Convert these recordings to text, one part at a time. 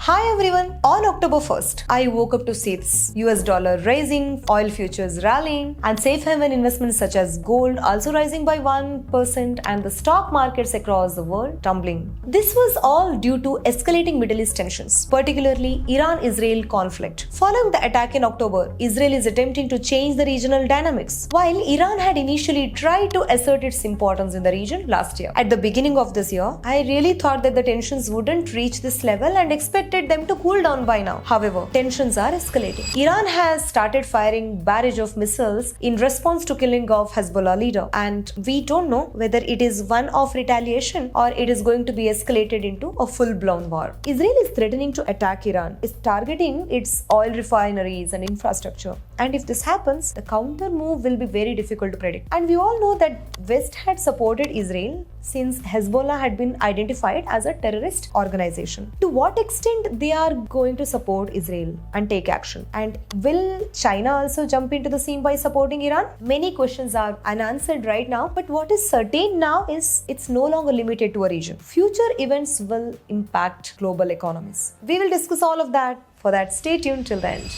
Hi everyone, on October 1st, I woke up to see this US dollar rising, oil futures rallying, and safe haven investments such as gold also rising by 1%, and the stock markets across the world tumbling. This was all due to escalating Middle East tensions, particularly Iran-Israel conflict. Following the attack in October, Israel is attempting to change the regional dynamics, while Iran had initially tried to assert its importance in the region last year. At the beginning of this year, I really thought that the tensions wouldn't reach this level and expected them to cool down by now. However, tensions are escalating. Iran has started firing barrage of missiles in response to killing of Hezbollah leader, and we don't know whether it is one of retaliation or it is going to be escalated into a full-blown war. Israel is threatening to attack Iran, is targeting its oil refineries and infrastructure. And if this happens, the counter move will be very difficult to predict. And we all know that West had supported Israel since Hezbollah had been identified as a terrorist organization. To what extent they are going to support Israel and take action? And will China also jump into the scene by supporting Iran? Many questions are unanswered right now, but what is certain now is it's no longer limited to a region. Future events will impact global economies. We will discuss all of that. For that, stay tuned till the end.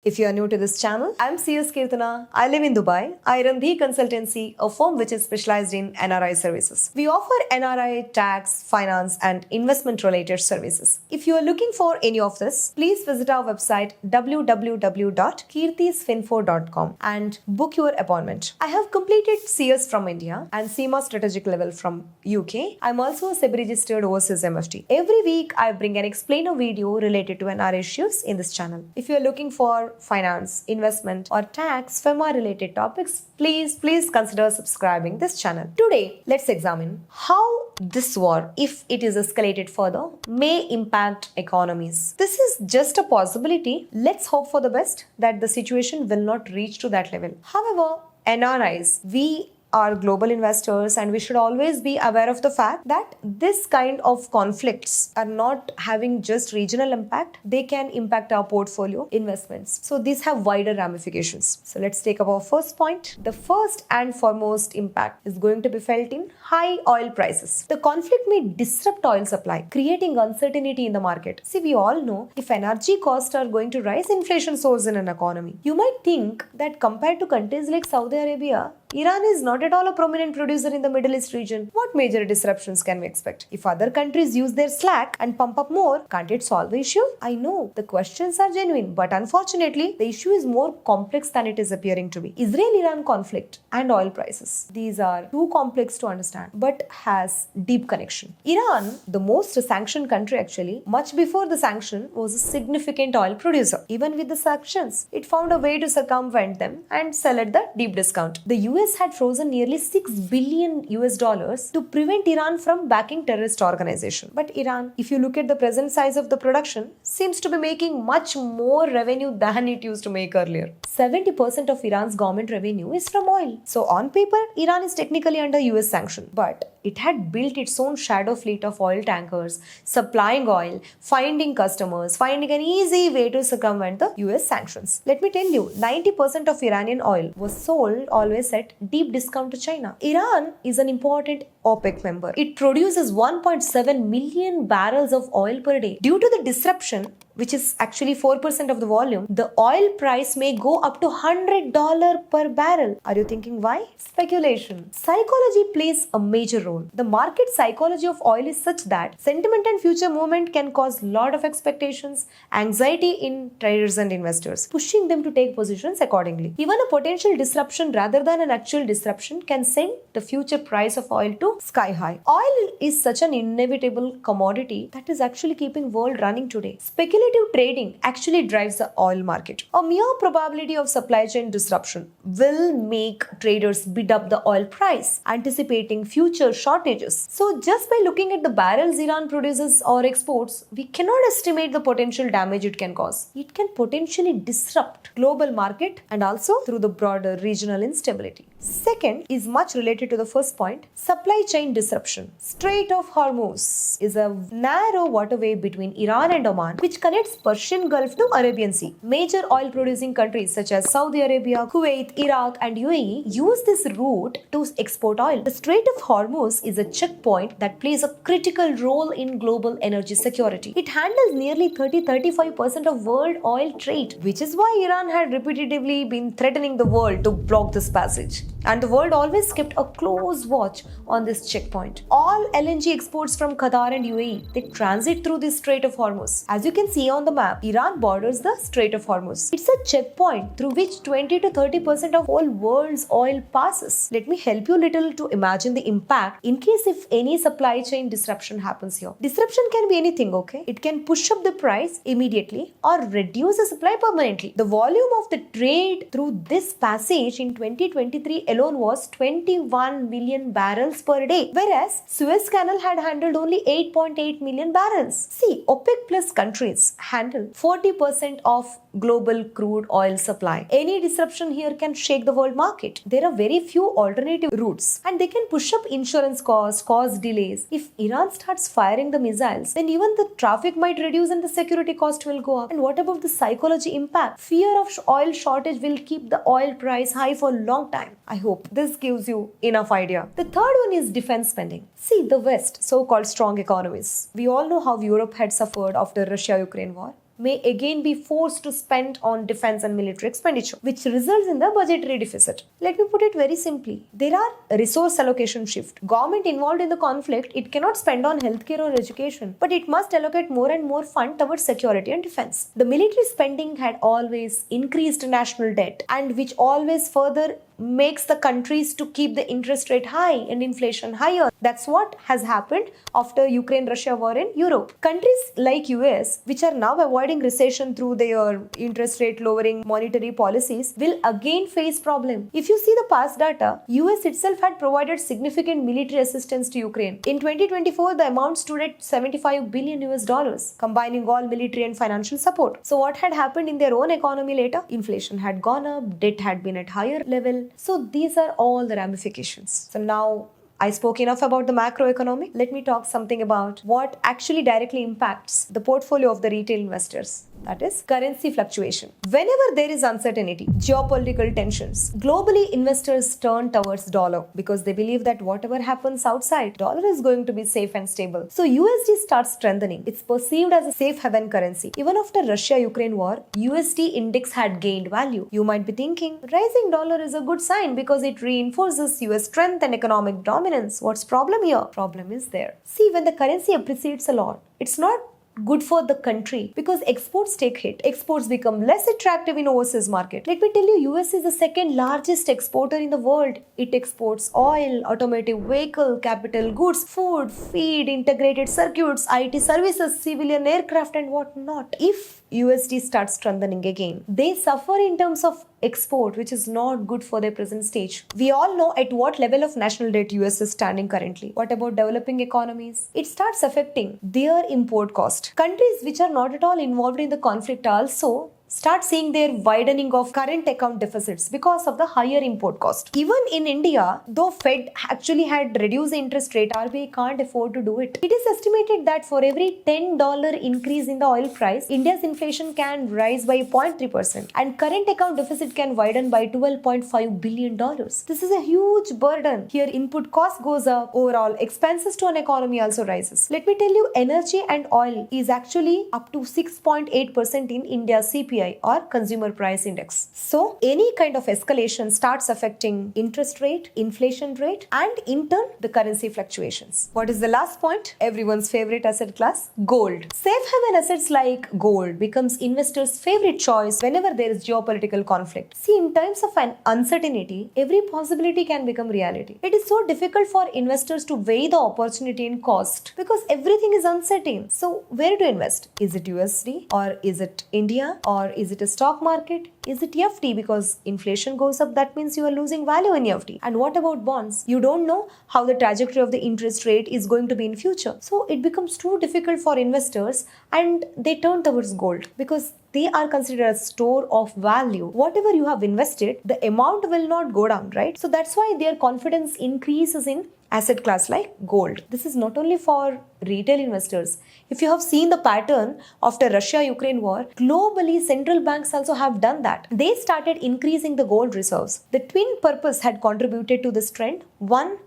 If you are new to this channel, I'm CS Keerthana. I live in Dubai. I run The Consultancy, a firm which is specialized in NRI services. We offer NRI, tax, finance, and investment related services. If you are looking for any of this, please visit our website www.keerthisfinfo.com and book your appointment. I have completed CS from India and CMA strategic level from UK. I'm also a SEBI registered overseas MFT. Every week, I bring an explainer video related to NRI issues in this channel. If you are looking for finance, investment, or tax, FEMA related topics, please consider subscribing this channel. Today, let's examine how this war, if it is escalated further, may impact economies. This is just a possibility. Let's hope for the best that the situation will not reach to that level. However, NRIs, we are global investors, and we should always be aware of the fact that this kind of conflicts are not having just regional impact, they can impact our portfolio investments. So these have wider ramifications. So let's take up our first point. The first and foremost impact is going to be felt in high oil prices. The conflict may disrupt oil supply, creating uncertainty in the market. See, we all know if energy costs are going to rise, inflation soars in an economy. You might think that compared to countries like Saudi Arabia, Iran is not at all a prominent producer in the Middle East region. What major disruptions can we expect? If other countries use their slack and pump up more, can't it solve the issue? I know the questions are genuine, but unfortunately, the issue is more complex than it is appearing to be. Israel-Iran conflict and oil prices. These are too complex to understand, but has deep connection. Iran, the most sanctioned country actually, much before the sanction, was a significant oil producer. Even with the sanctions, it found a way to circumvent them and sell at the deep discount. The US had frozen nearly $6 billion to prevent Iran from backing terrorist organization. But Iran, if you look at the present size of the production, seems to be making much more revenue than it used to make earlier. 70% of Iran's government revenue is from oil. So on paper, Iran is technically under US sanction, but it had built its own shadow fleet of oil tankers, supplying oil, finding customers, finding an easy way to circumvent the US sanctions. Let me tell you, 90% of Iranian oil was sold always at deep discount to China. Iran is an important OPEC member. It produces 1.7 million barrels of oil per day. Due to the disruption, which is actually 4% of the volume, the oil price may go up to $100 per barrel. Are you thinking why? Speculation. Psychology plays a major role. The market psychology of oil is such that sentiment and future movement can cause a lot of expectations, anxiety in traders and investors, pushing them to take positions accordingly. Even a potential disruption rather than an actual disruption can send the future price of oil to sky high. Oil is such an inevitable commodity that is actually keeping world running today. Speculative trading actually drives the oil market. A mere probability of supply chain disruption will make traders bid up the oil price, anticipating future shortages. So just by looking at the barrels Iran produces or exports, we cannot estimate the potential damage it can cause. It can potentially disrupt global market and also through the broader regional instability. Second is much related to the first point, supply chain disruption. Strait of Hormuz is a narrow waterway between Iran and Oman which connects Persian Gulf to Arabian Sea. Major oil producing countries such as Saudi Arabia, Kuwait, Iraq and UAE use this route to export oil. The Strait of Hormuz is a checkpoint that plays a critical role in global energy security. It handles nearly 30-35% of world oil trade, which is why Iran had repetitively been threatening the world to block this passage. And the world always kept a close watch on this checkpoint. All LNG exports from Qatar and UAE, they transit through this Strait of Hormuz. As you can see on the map, Iran borders the Strait of Hormuz. It's a checkpoint through which 20-30% of whole world's oil passes. Let me help you a little to imagine the impact in case if any supply chain disruption happens here. Disruption can be anything, okay? It can push up the price immediately or reduce the supply permanently. The volume of the trade through this passage in 2023 alone was 21 million barrels per day, whereas Suez Canal had handled only 8.8 million barrels. See, OPEC plus countries handle 40% of global crude oil supply. Any disruption here can shake the world market. There are very few alternative routes and they can push up insurance costs, cause delays. If Iran starts firing the missiles, then even the traffic might reduce and the security cost will go up. And what about the psychology impact? Fear of oil shortage will keep the oil price high for a long time. I hope this gives you enough idea. The third one is defense spending. See, the West, so-called strong economies. We all know how Europe had suffered after Russia-Ukraine war, may again be forced to spend on defense and military expenditure, which results in the budgetary deficit. Let me put it very simply. There are resource allocation shift. Government involved in the conflict, it cannot spend on healthcare or education, but it must allocate more and more fund towards security and defense. The military spending had always increased national debt and which always further makes the countries to keep the interest rate high and inflation higher. That's what has happened after Ukraine-Russia war in Europe. Countries like US, which are now avoiding recession through their interest rate lowering monetary policies, will again face problem. If you see the past data, US itself had provided significant military assistance to Ukraine. In 2024, the amount stood at 75 billion US dollars, combining all military and financial support. So what had happened in their own economy later? Inflation had gone up, debt had been at higher level. So these are all the ramifications. So now I spoke enough about the macroeconomic. Let me talk something about what actually directly impacts the portfolio of the retail investors. That is currency fluctuation. Whenever there is uncertainty, geopolitical tensions, globally investors turn towards dollar because they believe that whatever happens outside, dollar is going to be safe and stable. So USD starts strengthening. It's perceived as a safe haven currency. Even after Russia-Ukraine war, USD index had gained value. You might be thinking, rising dollar is a good sign because it reinforces US strength and economic dominance. What's problem here? Problem is there. See, when the currency appreciates a lot, it's not good for the country because exports take hit. Exports become less attractive in overseas market. Let me tell you, US is the second largest exporter in the world. It exports oil, automotive vehicle, capital goods, food, feed, integrated circuits, IT services, civilian aircraft and whatnot. If USD starts strengthening again, they suffer in terms of export, which is not good for their present stage. We all know at what level of national debt US is standing currently. What about developing economies? It starts affecting their import cost. Countries which are not at all involved in the conflict also start seeing their widening of current account deficits because of the higher import cost. Even in India, though Fed actually had reduced the interest rate, RBI can't afford to do it. It is estimated that for every $10 increase in the oil price, India's inflation can rise by 0.3% and current account deficit can widen by $12.5 billion. This is a huge burden. Here input cost goes up, overall expenses to an economy also rises. Let me tell you, energy and oil is actually up to 6.8% in India's CPI or consumer price index. So any kind of escalation starts affecting interest rate, inflation rate and in turn the currency fluctuations. What is the last point? Everyone's favorite asset class, gold. Safe haven assets like gold becomes investors' favorite choice whenever there is geopolitical conflict. See, in times of an uncertainty, every possibility can become reality. It is so difficult for investors to weigh the opportunity and cost because everything is uncertain. So where to invest? Is it USD or is it India or Or is it a stock market? Is it FD? Because inflation goes up, that means you are losing value in FD. And what about bonds? You don't know how the trajectory of the interest rate is going to be in future. So it becomes too difficult for investors and they turn towards gold because they are considered a store of value. Whatever you have invested, the amount will not go down, right? So that's why their confidence increases in asset class like gold. This is not only for retail investors. If you have seen the pattern after Russia-Ukraine war, globally central banks also have done that. They started increasing the gold reserves. The twin purpose had contributed to this trend. One,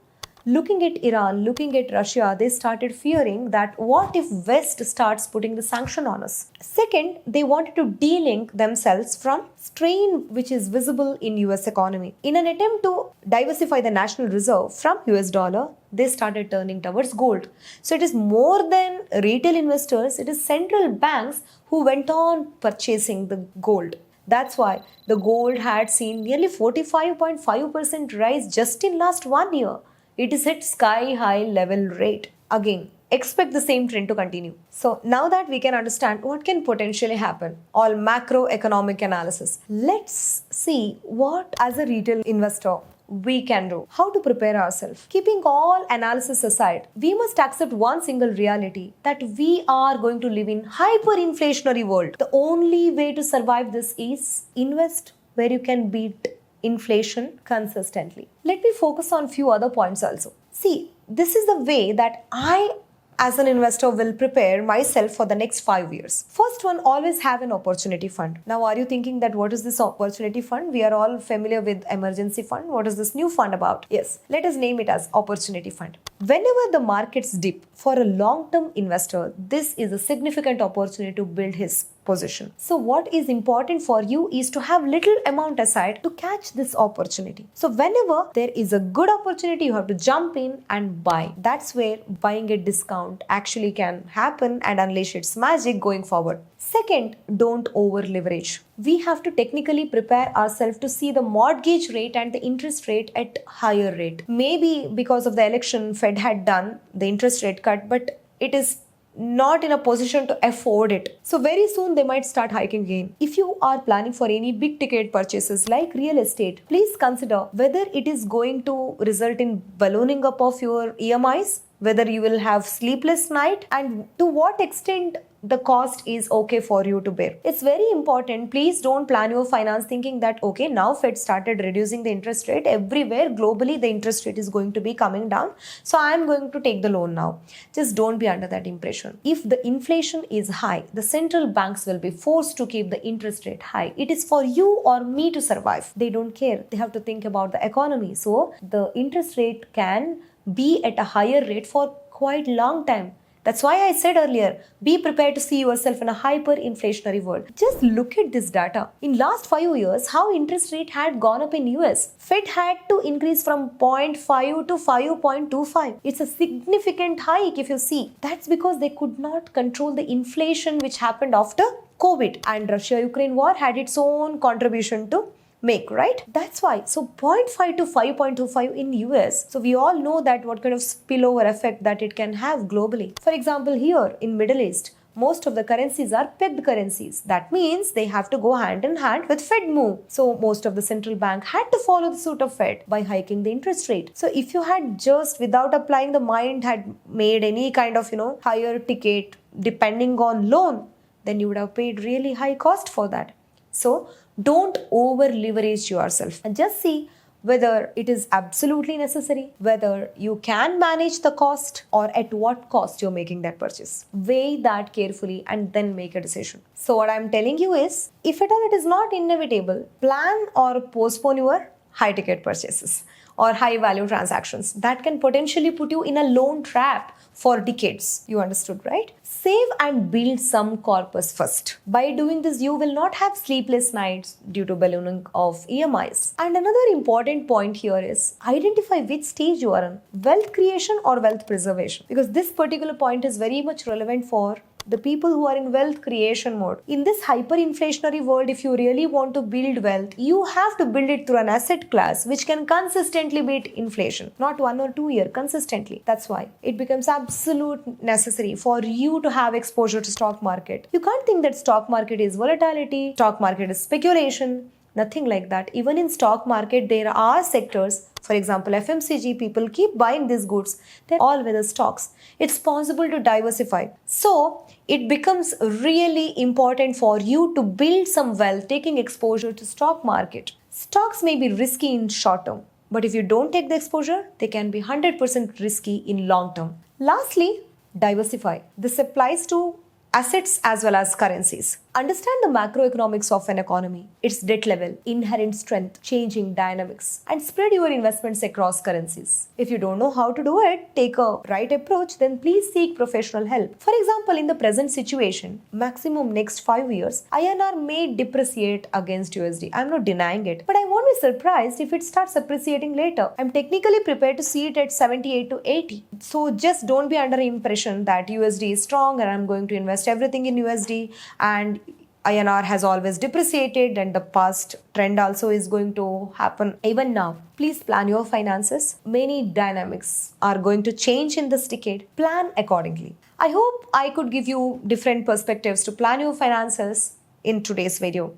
looking at Iran, looking at Russia, they started fearing that what if West starts putting the sanction on us? Second, they wanted to de-link themselves from strain which is visible in US economy. In an attempt to diversify the national reserve from US dollar, they started turning towards gold. So it is more than retail investors, it is central banks who went on purchasing the gold. That's why the gold had seen nearly 45.5% rise just in last 1 year. It is at sky high level rate. Again, expect the same trend to continue. So now that we can understand what can potentially happen, all macroeconomic analysis, let's see what as a retail investor we can do. How to prepare ourselves. Keeping all analysis aside, we must accept one single reality that we are going to live in hyperinflationary world. The only way to survive this is invest where you can beat inflation consistently. Let me focus on few other points also. See, this is the way that I as an investor will prepare myself for the next 5 years. First one, always have an opportunity fund. Now, are you thinking that what is this opportunity fund? We are all familiar with emergency fund. What is this new fund about? Yes, let us name it as opportunity fund. Whenever the markets dip, for a long-term investor, this is a significant opportunity to build his position. So what is important for you is to have little amount aside to catch this opportunity. So whenever there is a good opportunity, you have to jump in and buy. That's where buying at discount actually can happen and unleash its magic going forward. Second, don't over leverage. We have to technically prepare ourselves to see the mortgage rate and the interest rate at higher rate. Maybe because of the election, Fed had done the interest rate cut, but it is not in a position to afford it. So very soon they might start hiking again. If you are planning for any big ticket purchases like real estate, please consider whether it is going to result in ballooning up of your EMIs, whether you will have sleepless night, and to what extent the cost is okay for you to bear. It's very important. Please don't plan your finance thinking that okay, now Fed started reducing the interest rate everywhere globally, the interest rate is going to be coming down, so I am going to take the loan now. Just don't be under that impression. If the inflation is high, the central banks will be forced to keep the interest rate high. It is for you or me to survive. They don't care. They have to think about the economy. So the interest rate can be at a higher rate for quite long time. That's why I said earlier, be prepared to see yourself in a hyperinflationary world. Just look at this data. In last 5 years, how interest rate had gone up in US. Fed had to increase from 0.5 to 5.25. It's a significant hike if you see. That's because they could not control the inflation which happened after COVID. And Russia-Ukraine war had its own contribution to make, right? That's why. So 0.5 to 5.25 in US. So we all know that what kind of spillover effect that it can have globally. For example, here in Middle East, most of the currencies are pegged currencies. That means they have to go hand in hand with Fed move. So most of the central bank had to follow the suit of Fed by hiking the interest rate. So if you had just without applying the mind had made any kind of, higher ticket depending on loan, then you would have paid really high cost for that. So don't over leverage yourself and just see whether it is absolutely necessary, whether you can manage the cost or at what cost you're making that purchase. Weigh that carefully and then make a decision. So what I'm telling you is, if at all it is not inevitable, plan or postpone your high ticket purchases or high value transactions that can potentially put you in a loan trap for decades. You understood, right? Save and build some corpus first. By doing this, you will not have sleepless nights due to ballooning of EMIs. And another important point here is identify which stage you are in, wealth creation or wealth preservation. Because this particular point is very much relevant for the people who are in wealth creation mode. In this hyperinflationary world, if you really want to build wealth, you have to build it through an asset class which can consistently beat inflation, not 1 or 2 year, consistently. That's why it becomes absolute necessary for you to have exposure to stock market. You can't think that stock market is volatility, stock market is speculation. Nothing like that. Even in stock market, there are sectors, for example, FMCG, people keep buying these goods. They're all weather stocks. It's possible to diversify. So it becomes really important for you to build some wealth, taking exposure to stock market. Stocks may be risky in short term, but if you don't take the exposure, they can be 100% risky in long term. Lastly, diversify. This applies to assets as well as currencies. Understand the macroeconomics of an economy, its debt level, inherent strength, changing dynamics, and spread your investments across currencies. If you don't know how to do it, take a right approach, then please seek professional help. For example, in the present situation, maximum next 5 years, INR may depreciate against USD. I'm not denying it, but I won't be surprised if it starts appreciating later. I'm technically prepared to see it at 78 to 80. So just don't be under impression that USD is strong and I'm going to invest everything in USD and INR has always depreciated and the past trend also is going to happen even now. Please plan your finances. Many dynamics are going to change in this decade. Plan accordingly. I hope I could give you different perspectives to plan your finances in today's video.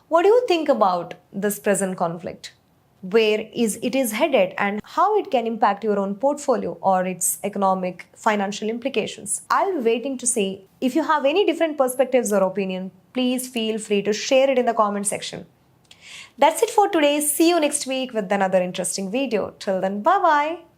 What do you think about this present conflict? Where is it headed and how it can impact your own portfolio or its economic financial implications? I'll be waiting to see. If you have any different perspectives or opinion, please feel free to share it in the comment section. That's it for today. See you next week with another interesting video. Till then, bye bye.